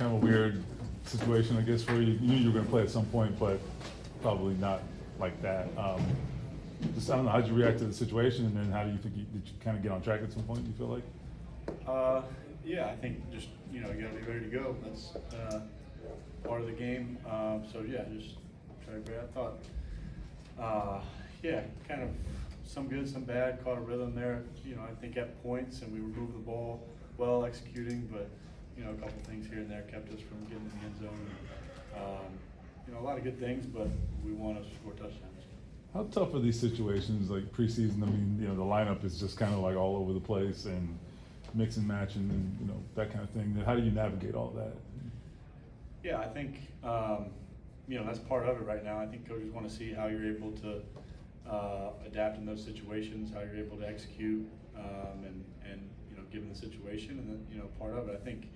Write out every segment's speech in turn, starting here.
kind of a weird situation, I guess, for you. You knew you were going to play at some point, but probably not like that. Just, I don't know, how'd you react to the situation, and then how do you think did you kind of get on track at some point, you feel like? Yeah, I think just, you got to be ready to go. That's part of the game. So, yeah, just try to be. I thought, kind of some good, some bad, caught a rhythm there, I think at points, and we were moving the ball well, executing, but, a couple things here and there kept us from getting in the end zone. And, a lot of good things, but we want to score touchdowns. How tough are these situations, like preseason? I mean, the lineup is just kind of like all over the place and mix and matching and, that kind of thing. How do you navigate all that? Yeah, I think, that's part of it right now. I think coaches want to see how you're able to adapt in those situations, how you're able to execute, and given the situation. And then, part of it, I think,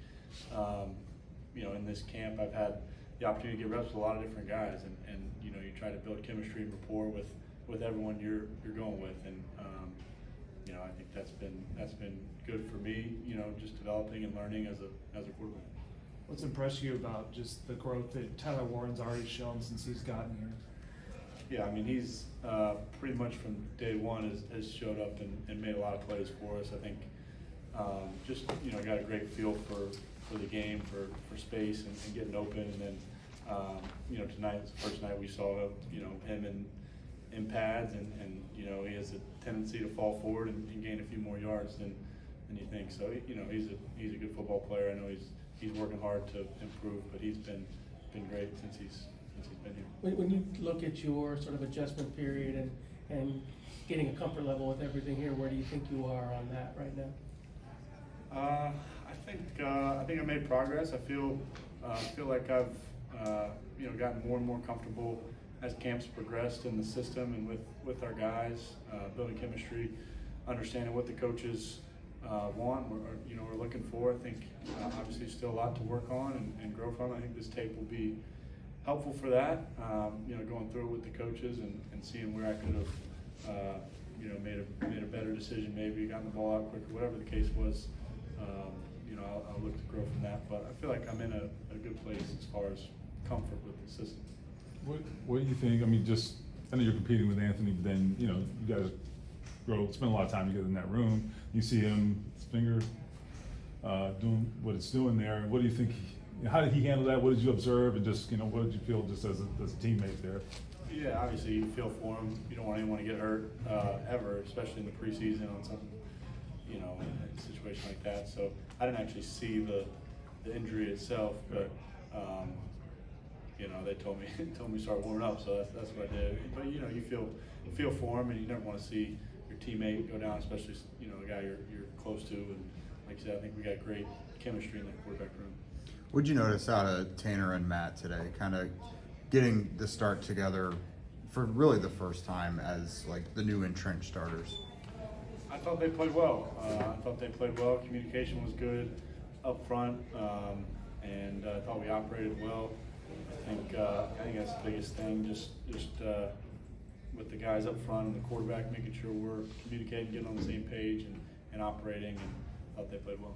in this camp, I've had the opportunity to get reps with a lot of different guys, and you try to build chemistry and rapport with everyone you're going with, and I think that's been good for me, just developing and learning as a quarterback. What's impressed you about just the growth that Tyler Warren's already shown since he's gotten here? Yeah, I mean, he's pretty much from day one has showed up and made a lot of plays for us. I think just got a great feel for the game, for space and getting open, and then tonight was the first night we saw him in pads, and he has a tendency to fall forward and gain a few more yards than you think. So he's a good football player. I know he's working hard to improve, but he's been great since he's been here. When you look at your sort of adjustment period and getting a comfort level with everything here, where do you think you are on that right now? I think I made progress. I feel like I've gotten more and more comfortable as camps progressed in the system and with our guys, building chemistry, understanding what the coaches want or are looking for. I think obviously still a lot to work on and grow from. I think this tape will be helpful for that. Going through it with the coaches and seeing where I could have made a better decision, maybe gotten the ball out quicker, whatever the case was. I'll look to grow from that, but I feel like I'm in a good place as far as comfort with the system. What do you think? I mean, I know you're competing with Anthony, but then you guys spend a lot of time together in that room. You see him, his finger doing what it's doing there. What do you think? How did he handle that? What did you observe, and just what did you feel just as a teammate there? Yeah, obviously you feel for him. You don't want anyone to get hurt ever, especially in the preseason on something, a situation like that. So I didn't actually see the injury itself, but they told me to start warming up, so that's what I did. But you feel for him, and you never want to see your teammate go down, especially a guy you're close to. And like I said, I think we got great chemistry in that quarterback room. What'd you notice out of Tanner and Matt today? Kind of getting the start together for really the first time as like the new entrenched starters. I thought they played well. Communication was good up front, and I thought we operated well. I think that's the biggest thing. Just with the guys up front and the quarterback, making sure we're communicating, getting on the same page, and operating. And I thought they played well.